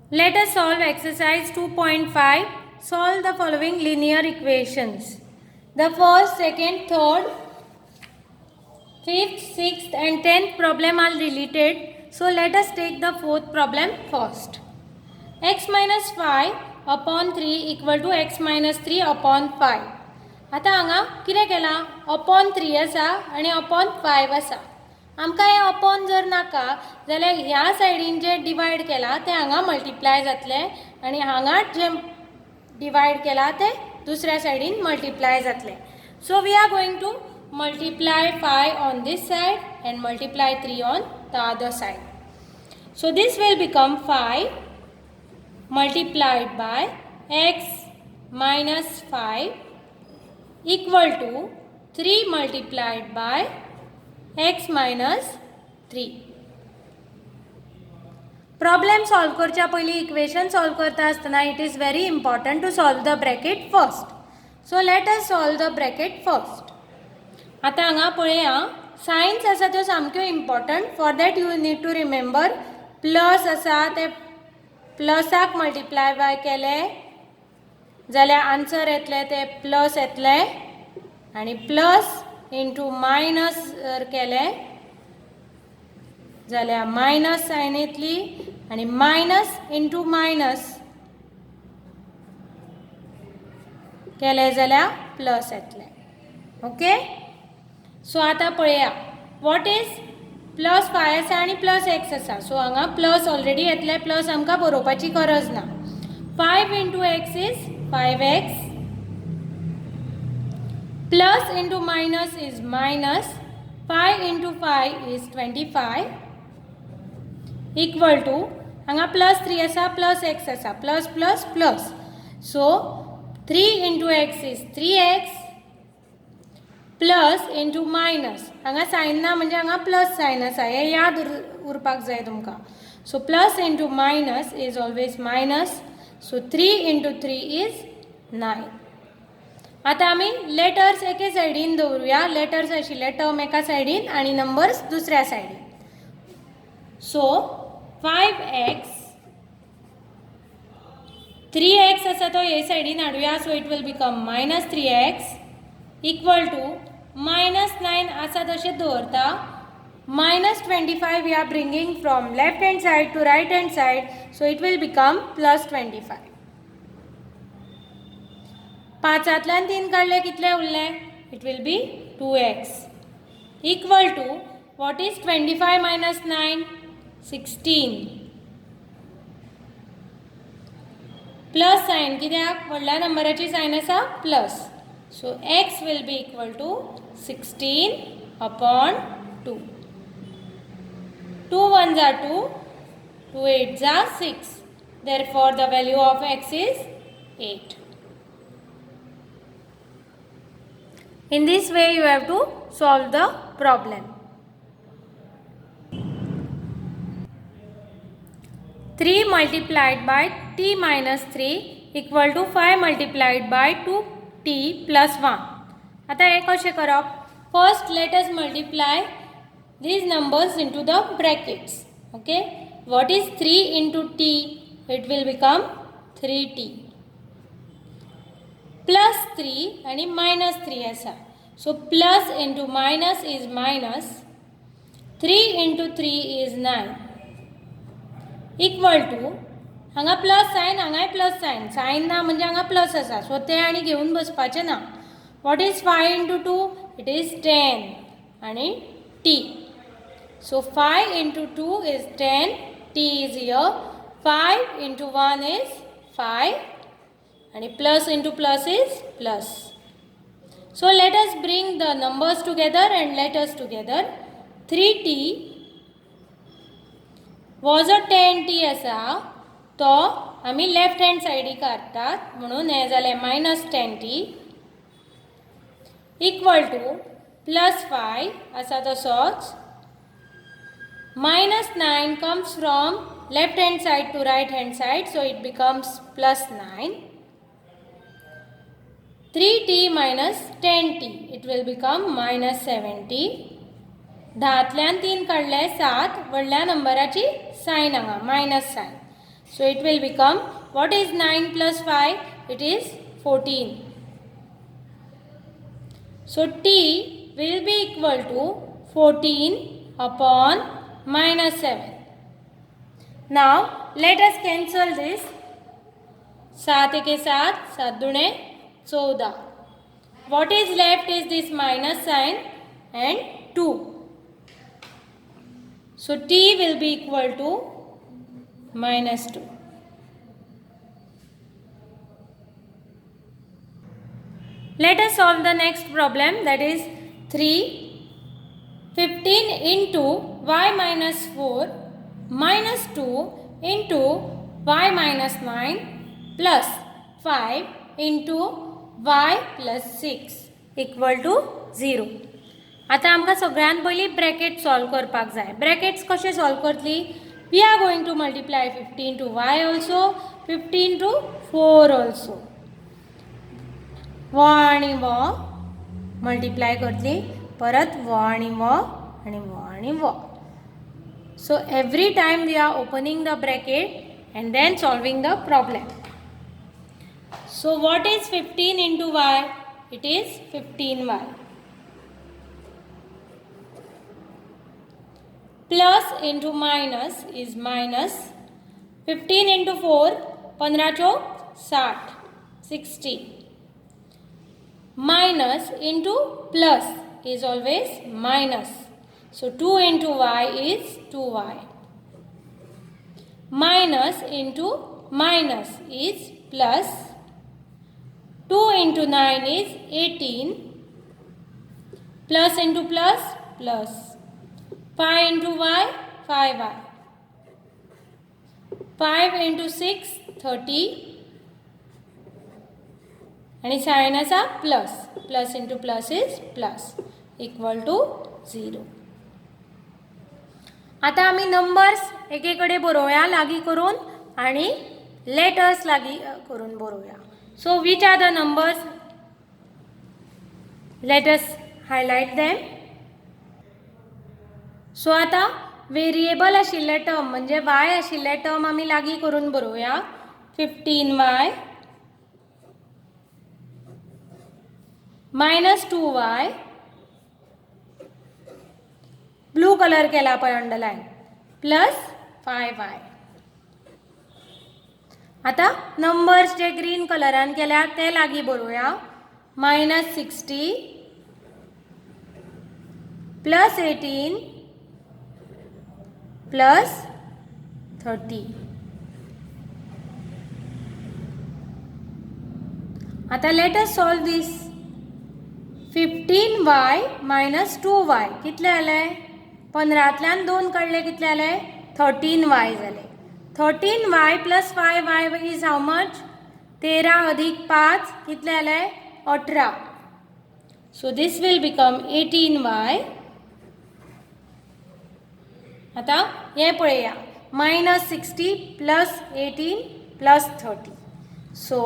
Let us solve exercise 2.5. Solve the following linear equations. The first, second, third, fifth, sixth and 10th problem are related. So let us take the fourth problem first. X minus 5 upon 3 equal to x minus 3 upon 5. आता हांगा कितें केलां? upon 3 आसा आनी upon 5 आसा. आमकां हे upon जर नाका जाल्यार ह्या सायडीन जे डिवायड केला ते हांगा मल्टिप्लाय जातले आनी हांगा जे डिवायड केला ते दुसऱ्या सायडीन मल्टिप्लाय जातले. So we are going to multiply 5 on this side and multiply 3 on the other side. So this will become 5 multiplied by x minus 5 equal to 3 multiplied by x minus 3. Problem solve करच्या पयली equation solve करता आसतना it is very important to solve the bracket first. So let us solve the bracket first. आता हांगा पळया science आसा त्यो सामक्यो important. For that you need to remember plus आसा ते प्लसाक मल्टिप्लाय बाय केले जाल्यार आन्सर येतले ते प्लस येतले आनी प्लस इंटू मायनस जर केले जाल्यार मायनस सायन येतली आनी मायनस इंटू मायनस केले जाल्यार प्लस येतले. ओके. सो आता पळया वॉट इज प्लस 5 आसा आनी प्लस एक्स आसा. सो हांगा प्लस ऑलरेडी येतले. प्लस आमकां बरोवपाची गरज ना. 5 into x is 5x plus into minus is minus 5 into 5 is 25 equal to hanga plus 3 asa plus x asa plus plus plus. So 3 into x is 3x plus into minus hanga sign na म्हणजे hanga plus sign asa हे याद उरपाक जाय तुमका. So plus into minus is always minus. So 3 into 3 is 9. आता आमी letters एके सायडीन दवरुया. लेटर्स आशिल्ले टर्म एका सायडीन आनी नंबर्स दुसऱ्या सायडीन. सो 5x 3x आसा तो हे सायडीन हाडुया. So it will become minus 3x equal to minus 9 आसा तशें दवरता. Minus 25 we are bringing from left hand side to right hand side. So it will become plus 25. 5तल्यान 3 काडले कितले उरले? It will be 2x equal to what is 25 minus 9 16 plus sign कित्याक व्हडल्या नंबराची सायन आसा plus. So x will be equal to 16 upon 2. 2 1 जा 2 2 8 जा 6. Therefore the value of x is 8. In this way you have to solve the problem. 3 multiplied by t minus 3 equal to 5 multiplied by 2t plus 1. आता हे कशें करप? First let us multiply these numbers into the brackets. Okay. What is 3 into t? It will become 3t. Plus 3 and minus 3 आसा. So plus into minus is minus. 3 into 3 is 9 equal to हांगा plus Sion हांगाय plus Sion. Sion ना म्हणजे हांगा plus आसा. So ते आनी घेवन बसपाचें ना. What is 5 into 2? It is 10 आनी t. So 5 into 2 is 10. t is here. 5 into 1 is 5 and plus into plus is plus. So let us bring the numbers together and letters together. 3t was a 10t आसा तो आमी left hand सायडीक काडटात म्हणून हे जाले minus 10t equal two plus 5 आसा तसोच. minus 9 comes from left hand side to right hand side, so it becomes plus 9. 3t minus 10t, it will become minus 70. 10तल्यान 3 काडले 7. व्हडल्या नंबराची सायन हांगा minus Sion. So it will become, what is 9 plus 5? It is 14. So t will be equal to 14 upon minus 7. Now let us cancel this. 7 के साथ 7 दूने 14. What is left is this minus sign and 2. So t will be equal to minus 2. Let us solve the next problem, that is 3. 15 into y minus 4 minus 2 into y minus 9 plus 5 into y plus 6 equal to 0. आता आमकां सगळ्यान पयली bracket solve करपाक जाय. Brackets कशे solve करतली? We are going to multiply 15 to y also, 15 to 4 also. वो आणि वो मल्टिप्लाय करतली, परत वो आणि वो आणि वो आणि वो. So every time we are opening the bracket and then solving the problem. So what is 15 into y? It is 15y. Plus into minus is minus. 15 into 4, 15 Chowk 60, 60. Minus into plus is always minus. So 2 into y is 2y. Minus into minus is plus. 2 into 9 is 18. Plus into plus, plus. 5 into y, 5y. 5 into 6, 30. आणि sign आसा plus. Plus into plus is plus equal to 0. आता आम्ही numbers एकेकडे बरोवया लागी करून आणि letters लागी करून बरोवया. So which are the numbers? Let us highlight them. So आता वेरिएबल आशिल्ले टर्म म्हणजे y आशिल्ले टर्म आमी लागी करून बरोवया. 15y minus 2y, blue colour केला पळय अंडरलाइन, प्लस 5y. आता नंबर्स जे ग्रीन कलरान केल्या ते लागी बरोवया. minus 60 plus 18 plus 30. आता let us solve this. 15y minus 2y कितले आले? 15तल्यान 2 काढले कितले आले? 13y झाले. 13y plus 5y is how much? 13 अधिक 5 कितले आले? 18. So this will become 18y. आता हे पळया. minus 60 plus 18 plus 30. So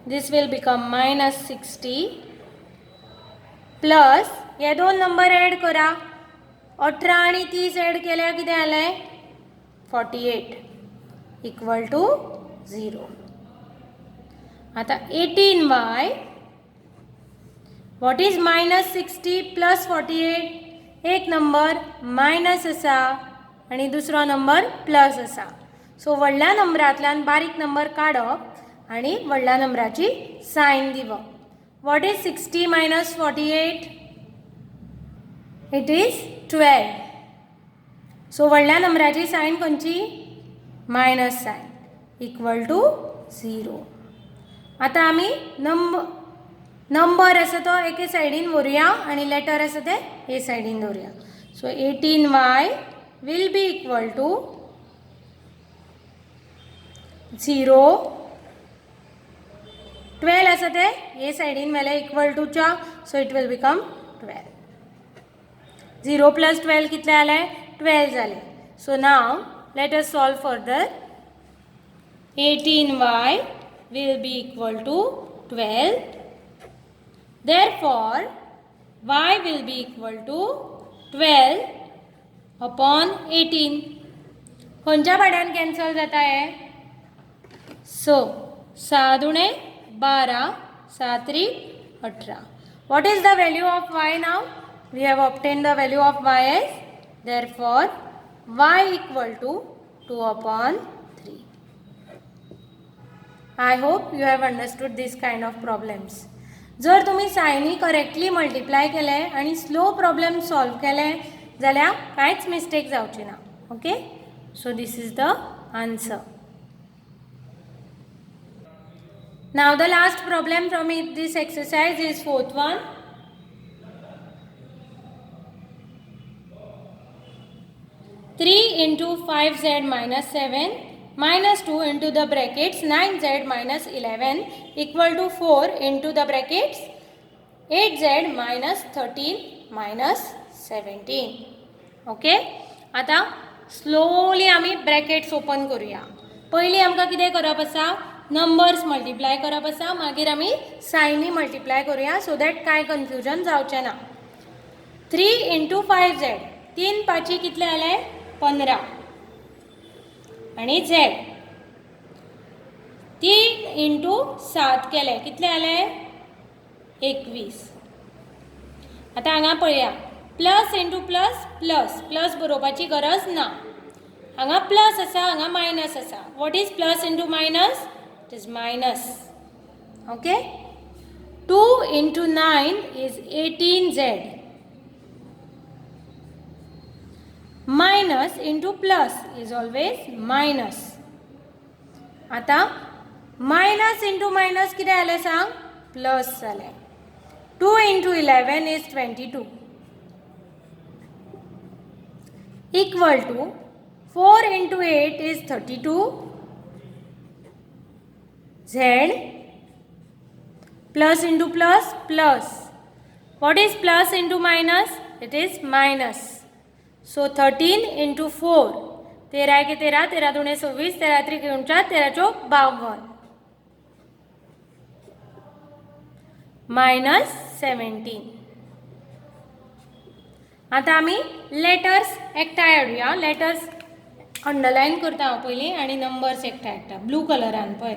this will become minus 60 plus हे दोन नंबर ऐड करा. 18 आणि 30 ऐड केल्या किती आले? 48 इक्वल टू 0. आता 18y. What is minus 60 plus 48? एक नंबर मायनस आसा आणि दुसरो नंबर प्लस आसा. सो व्हडल्या नंबरांतल्यान बारीक नंबर काडप आणि व्हडल्या नंबराची साइन दिवप. What is 60 minus 48? It is 12. So व्हडल्या नंबराची साइन खंयची? Minus sign equal to 0. आता आमी नंबर आसा तो एके साइडीन व्हरुया आणि लेटर आसा ते हे साइडीन दवरुया. So 18y will be equal to 0. 12 आसा ते हे साइडीन व्हेले इक्वल टू च्या. So it will become 12. 0 plus 12 कितले आले? 12 जाले. So now let us solve further. 18y will be equal to 12. Therefore y will be equal to 12 upon 18. खंयच्या पाड्यान कॅन्सल जाता हे? सो 6 दुणे 12, 6 त्रिक 18. What is the value of y now? We have obtained the value of y as, therefore y equal to 2/3. I hope you have understood this kind of problems. जर तुम्ही Sayani correctly multiply केले आणि slow problem solve केले जाल्यार कांयच mistake जावची ना. Okay, so this is the answer. Now the last problem from this exercise is fourth one. Three into 5z minus 7 minus 2 into the brackets 9z minus 11 equal to 4 into the brackets 8z minus 13 minus 17. Okay. आता slowly आमी brackets open करूया. पयली आमकां कितें करप आसा, numbers multiply करप आसा, मागीर आमी सायनी मल्टिप्लाय करूया सो दॅट काय कन्फ्युजन जावचें ना. 3 into 5z, 3 पांची कितले जाले 15 आणि z 3 into 7 केले कितले जाले 21. आता हांगा पळया, plus into plus plus, plus बरोवपाची गरज ना. हांगा प्लस आसा, हांगा मायनस आसा. What is plus into minus? It is minus. Okay. 2 into 9 is 18z. Minus into plus is always minus. आता minus into minus किती आले सांग? Plus आले. 2 into 11 is 22. Equal to 4 into 8 is 32. Z plus into plus plus. What is plus into minus? It is minus. So 13 into 4. 13 के 13, 13 दूने 26, 13 त्रिक 49, 13 चौक 52. minus 17. आता आमी letters एकठांय हाडुया. Letters underline करता हांव पयलीं आनी नंबर्स एकठांय हाडटा ब्लू कलरान. पळय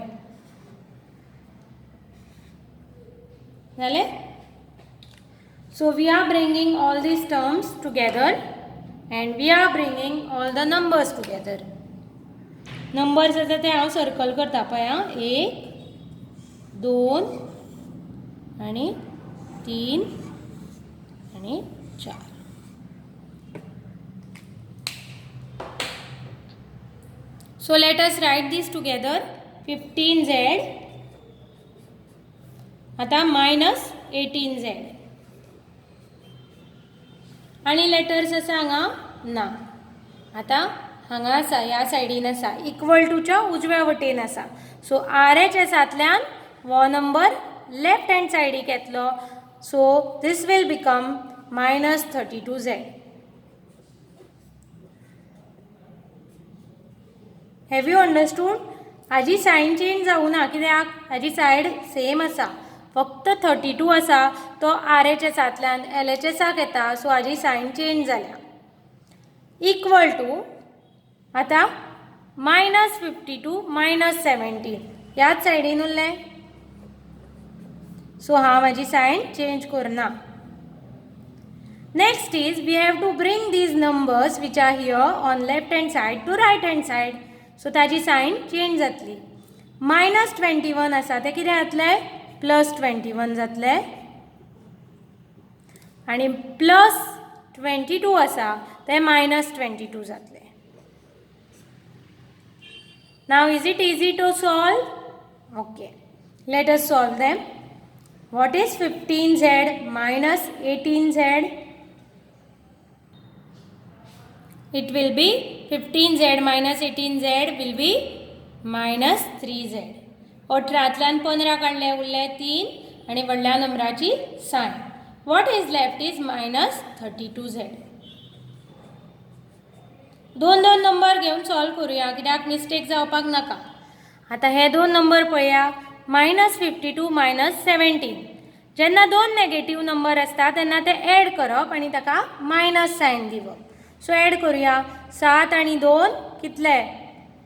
जालें. So we are bringing all these terms together and we are bringing all the numbers together. Numbers आसा ते हांव सर्कल करता पळय हां. 1 2 आणि 3 आणि 4. So let us write this together. 15z आता मायनस 18z आणि लेटर्स आसा हांगा ना. आता हांगा आसा, ह्या सायडीन आसा, इक्वल टूच्या उजव्या वटेन आसा. सो RHSांतल्यान हो नंबर लेफ्ट हँड सायडीक येतलो. So this will become minus 32z. Have you understood? हाजी सायन चेंज जावं ना कित्याक हाजी सायड सेम आसा, फक्त 32 आसा तो RHSांतल्यान LHSाक येता. सो हाजी सायन चेंज जाल्या. इक्वल टू आता मायनस 52 मायनस 17 ह्याच सायडीन उरलें. सो हांव हाजी सायन चेंज करना. Next is we have to bring these numbers which are here on left hand side to right hand side. So ताजी सायन चेंज जातली. मायनस 21 आसा ते कितें जातलें? प्लस 21 जातलें. आणि प्लस 22 आसा ते मायनस 22 जातलें. Now is it easy to solve? Okay. Let us solve them. What is 15z minus 18z? It will be 15z minus 18z will be minus 3z. 18तल्यान 15 काढले उरले 3 आणि व्हडल्या नंबराची Sion. What is left is minus 32z. दोन दोन number घेऊन solve करूया कित्याक मिस्टेक जावपाक नाका. आता हे दोन नंबर पळया. Minus 52 minus 17. जेन्ना दोन नेगेटिव्ह नंबर असता तेन्ना ते ॲड करप आणि ताका मायनस सायन दिवप. सो ॲड करूया. 7 आणि 2 कितले?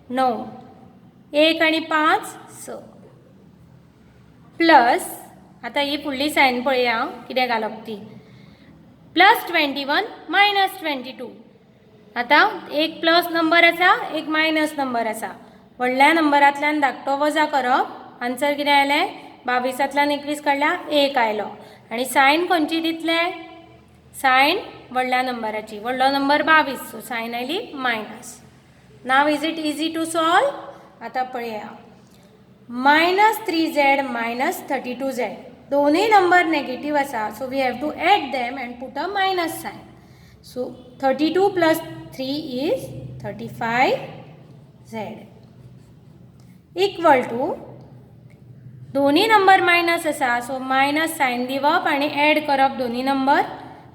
9. 1 आणि 5 6 प्लस आता ही फुडली सायन पळया कितें घालप ती प्लस 21 मायनस 22 आता एक प्लस नंबर आसा एक मायनस नंबर आसा व्हडल्या नंबरांतल्यान धाकटो वजा करप आन्सर कितें आयलें 22तल्यान 21 काडल्यार 1 आयलो आनी सायन खंयची दितले सायन व्हडल्या नंबराची व्हडलो नंबर 22 सो सायन आयली minus now is it easy to solve आता पळया -3z minus 32z दोन्ही नंबर नेगेटिव्ह आसा so we have to add them and put a minus sign so 32 plus 3 is 35z equal to दोन्ही number minus आसा so minus sign दिवप आनी add करप दोन्ही number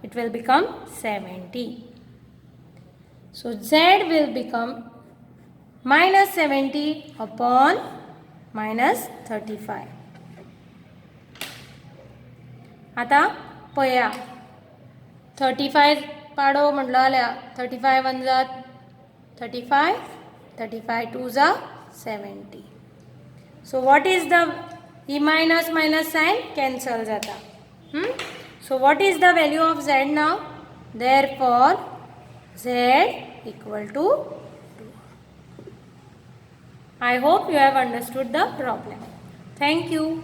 it will become 70 so z will become -70 upon -35 आता पळया 35 पाडो म्हणलो जाल्यार 35 वन जात 35 टू जा 70 सो वॉट इज द ही मायनस मायनस सायन कॅन्सल जाता so what is the value of z now therefore z equal to I hope you have understood the problem. Thank you.